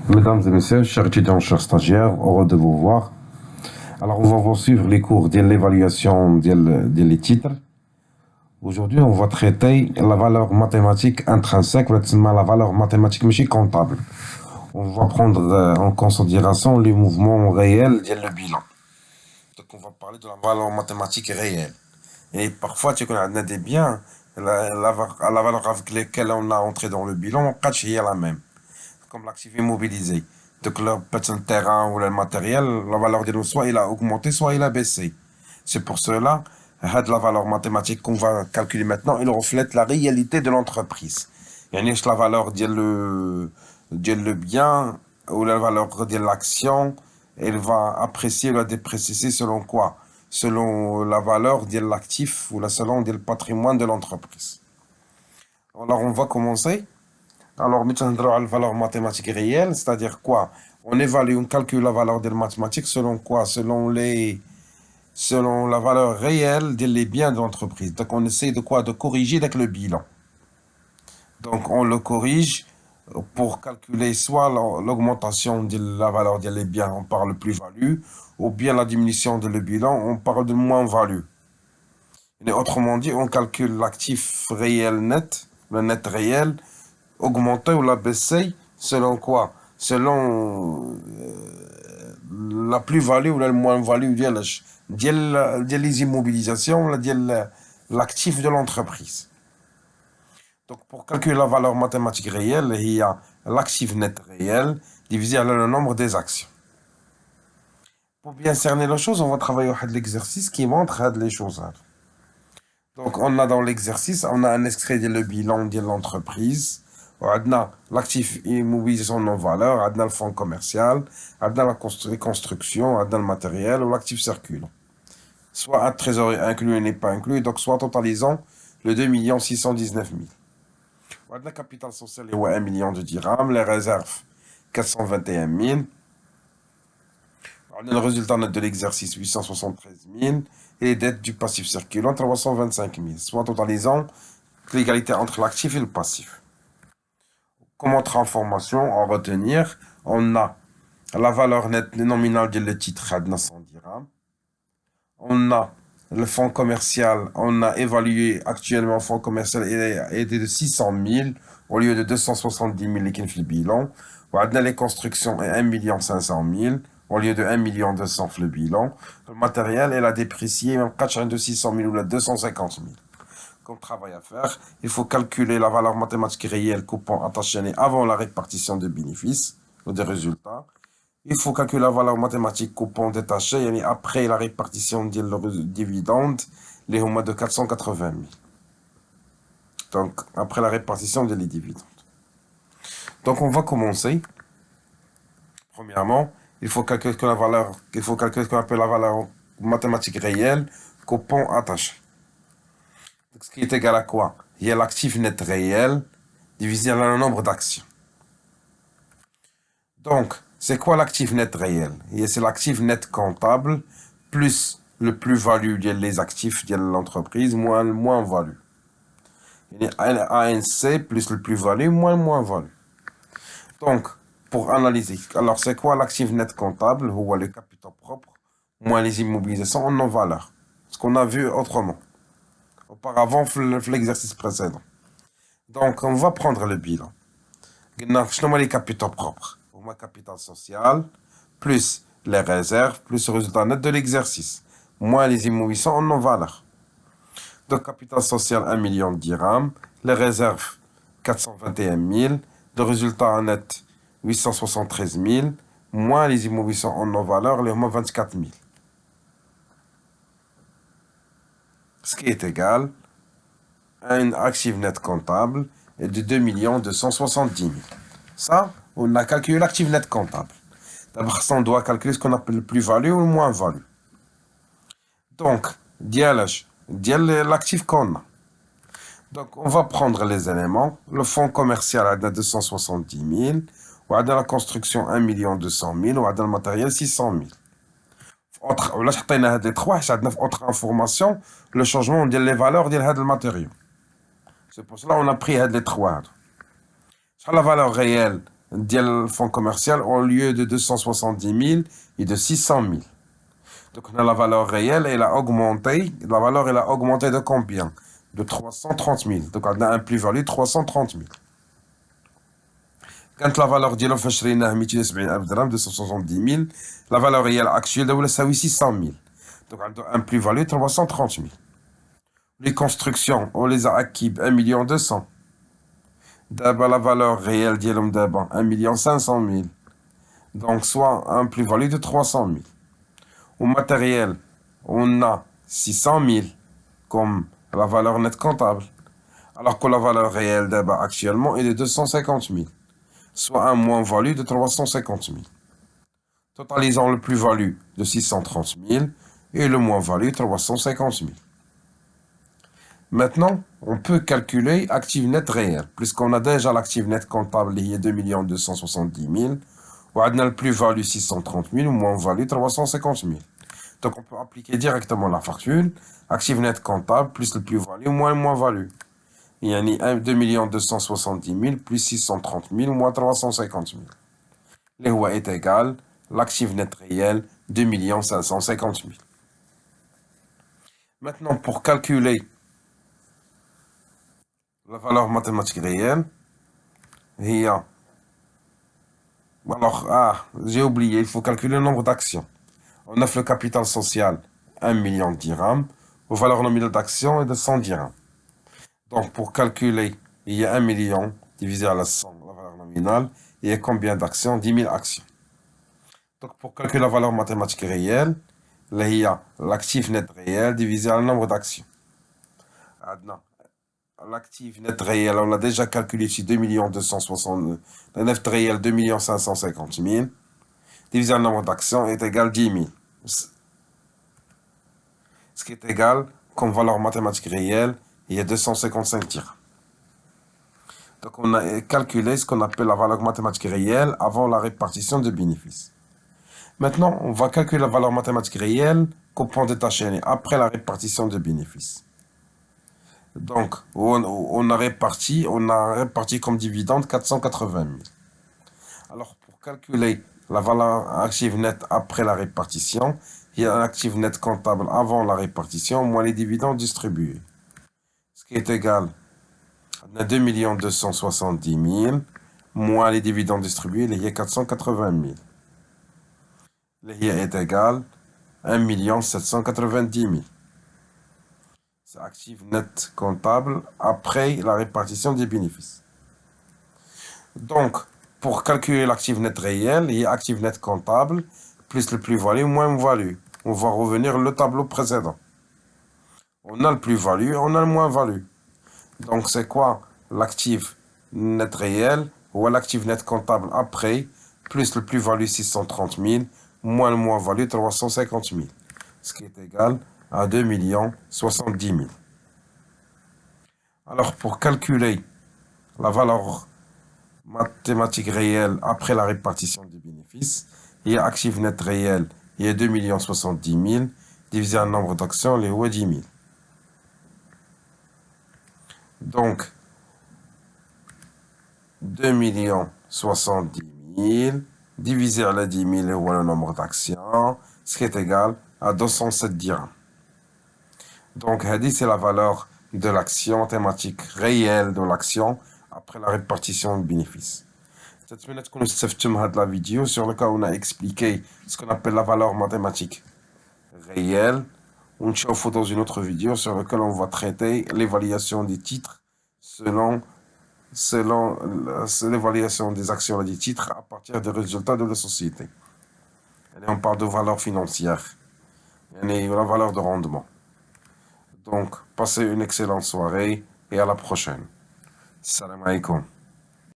Mesdames et messieurs, chers étudiants, chers stagiaires, heureux de vous voir. Alors, on va poursuivre les cours de l'évaluation des titres. Aujourd'hui, on va traiter la valeur mathématique intrinsèque, la valeur mathématique mais comptable. On va prendre en considération les mouvements réels et le bilan. Donc, on va parler de la valeur mathématique réelle. Et parfois, tu connais des biens, la valeur avec laquelle on a entré dans le bilan, est la même. Comme l'actif immobilisé. Donc, le petit terrain ou le matériel, la valeur de nous, soit il a augmenté, soit il a baissé. C'est pour cela, la valeur mathématique qu'on va calculer maintenant, il reflète la réalité de l'entreprise. Il y a la valeur le bien ou la valeur de l'action, elle va apprécier ou la déprécier selon quoi? Selon la valeur de l'actif ou selon le patrimoine de l'entreprise. Alors, on va commencer. Alors, maintenant, on a la valeur mathématique réelle, c'est-à-dire quoi? On évalue, on calcule la valeur des mathématiques selon quoi? Selon la valeur réelle des biens de l'entreprise. Donc, on essaie de quoi? De corriger avec le bilan. Donc, on le corrige pour calculer soit l'augmentation de la valeur des biens, on parle de plus-value, ou bien la diminution de le bilan, on parle de moins-value. Et autrement dit, on calcule l'actif réel net, le net réel, augmenter ou la baisser selon quoi? Selon la plus-value ou la moins-value des immobilisations, l'actif de l'entreprise. Donc, pour calculer la valeur mathématique réelle, il y a l'actif net réel divisé par le nombre des actions. Pour bien cerner la chose, on va travailler avec l'exercice qui montre les choses. Donc, on a dans l'exercice, on a un extrait de le bilan de l'entreprise. On a l'actif immobilisation non valeur, on a le fonds commercial, on a la construction, on a le matériel ou l'actif circulant. Soit un trésorier inclus et n'est pas inclus, donc soit totalisant le 2 619 000. On a le capital social, 1 million de dirhams, les réserves 421 000. On a le résultat net de l'exercice 873 000 et les dettes du passif circulant 325 000, soit totalisant l'égalité entre l'actif et le passif. Comme autre information à retenir, on a la valeur nette nominale de le titre à 100 dirhams. On a le fonds commercial, on a évalué actuellement le fonds commercial est de 600 000 au lieu de 270 000 qui fait le bilan. On a les constructions est 1 500 000 au lieu de 1 200 000 le bilan. Le matériel, elle a déprécié même 4 de 600 000 ou de 250 000. Comme travail à faire, il faut calculer la valeur mathématique réelle coupon attaché avant la répartition des bénéfices ou des résultats. Il faut calculer la valeur mathématique coupon détaché après la répartition des dividendes, les mois de 480 000. Donc, après la répartition des dividendes. Donc, on va commencer. Premièrement, il faut calculer ce qu'on appelle la valeur mathématique réelle coupon attaché. Ce qui est égal à quoi? Il y a l'actif net réel divisé par le nombre d'actions. Donc, c'est quoi l'actif net réel? C'est l'actif net comptable plus le plus-value des actifs de l'entreprise moins le moins-value. ANC plus le plus-value moins le moins-value. Donc, pour analyser, alors c'est quoi l'actif net comptable ou le capital propre moins les immobilisations en non-valeur? Ce qu'on a vu autrement. Auparavant, l'exercice précédent. Donc, on va prendre le bilan. Je nomme les capitaux propres. Pour moi, capital social, plus les réserves, plus le résultat net de l'exercice, moins les immobilisations en non-valeur. Donc, capital social, 1 million de dirhams, les réserves, 421 000, le résultat net, 873 000, moins les immobilisations en non-valeur, les moins 24 000. Ce qui est égal à un actif net comptable de 2 270 000. Ça, on a calculé l'actif net comptable. D'abord, on doit calculer ce qu'on appelle le plus-value ou le moins-value. Donc, l'actif qu'on a. Donc, on va prendre les éléments. Le fonds commercial a 270 000, ou à la construction 1 200 000, ou à le matériel 600 000. Là, on a des trois, autre information, le changement des valeurs de matériaux. C'est pour cela qu'on a pris les trois. La valeur réelle le fonds commercial, au lieu de 270 000 et de 600 000. Donc, on a la valeur réelle, elle a augmenté. La valeur, elle a augmenté de combien? De 330 000. Donc, on a un plus-value de 330 000. Quand la valeur ديالو فاش شريناه 270,000 درهم 270 000, la valeur réelle actuelle دابا تساوي 600 000. Donc, on a un plus-value de 330 000. Les constructions, on les a acquis 1 200 000. D'abord, la valeur réelle ديالهم d'abord 1 500 000. Donc, soit un plus-value de 300 000. Au matériel, on a 600 000 comme la valeur nette comptable. Alors que la valeur réelle d'abord actuellement est de 250 000. Soit un moins-value de 350 000. Totalisons le plus-value de 630 000 et le moins-value de 350 000. Maintenant, on peut calculer actif net réel, puisqu'on a déjà l'actif net comptable qui est 2 270 000, ou on a le plus-value 630 000 ou moins-value 350 000. Donc on peut appliquer directement la formule, actif net comptable plus le plus-value moins le moins-value. Il y a 2 270 000 plus 630 000 moins 350 000. Les lois est égal, l'actif net réel, 2 550 000. Maintenant, pour calculer la valeur mathématique réelle, il y a... Alors, j'ai oublié, il faut calculer le nombre d'actions. On offre le capital social 1 million de dirhams, la valeur nominale d'action est de 100 dirhams. Donc, pour calculer, il y a 1 million divisé à la somme, la valeur nominale, il y a combien d'actions? 10 000 actions. Donc, pour calculer la valeur mathématique réelle, là, il y a l'actif net réel divisé à le nombre d'actions. L'actif net réel, on l'a déjà calculé ici, 2 260 le net réel, 2 550 000, divisé par le nombre d'actions est égal à 10 000. Ce qui est égal, comme valeur mathématique réelle, il y a 255 dirhams. Donc, on a calculé ce qu'on appelle la valeur mathématique réelle avant la répartition de bénéfices. Maintenant, on va calculer la valeur mathématique réelle qu'on prend détaché après la répartition de bénéfices. Donc, on a réparti comme dividende 480 000. Alors, pour calculer la valeur active nette après la répartition, il y a un actif net comptable avant la répartition moins les dividendes distribués. Ce qui est égal à 2 270 000 moins les dividendes distribués, il y a 480 000. Il est égal à 1 790 000. C'est actif net comptable après la répartition des bénéfices. Donc, pour calculer l'actif net réel, il y a actif net comptable plus le plus-value moins value. On va revenir le tableau précédent. On a le plus-value, on a le moins-value. Donc, c'est quoi l'actif net réel ou l'actif net comptable après plus le plus-value 630 000 moins le moins-value 350 000. Ce qui est égal à 2 070 000. Alors, pour calculer la valeur mathématique réelle après la répartition des bénéfices, il y a actif net réel, il y a 2 070 000 divisé par le nombre d'actions, les 10 000. Donc, 2 070 000 divisé par les 10 000, le nombre d'actions, ce qui est égal à 207 dirhams. Donc, c'est la valeur de l'action thématique réelle de l'action après la répartition de bénéfices. J'espère que vous avez aimé la vidéo sur laquelle on a expliqué ce qu'on appelle la valeur mathématique réelle. On se retrouve dans une autre vidéo sur laquelle on va traiter l'évaluation des titres selon l'évaluation des actions et des titres à partir des résultats de la société. Et on parle de valeur financière et la valeur de rendement. Donc, passez une excellente soirée et à la prochaine. Salam alaikum.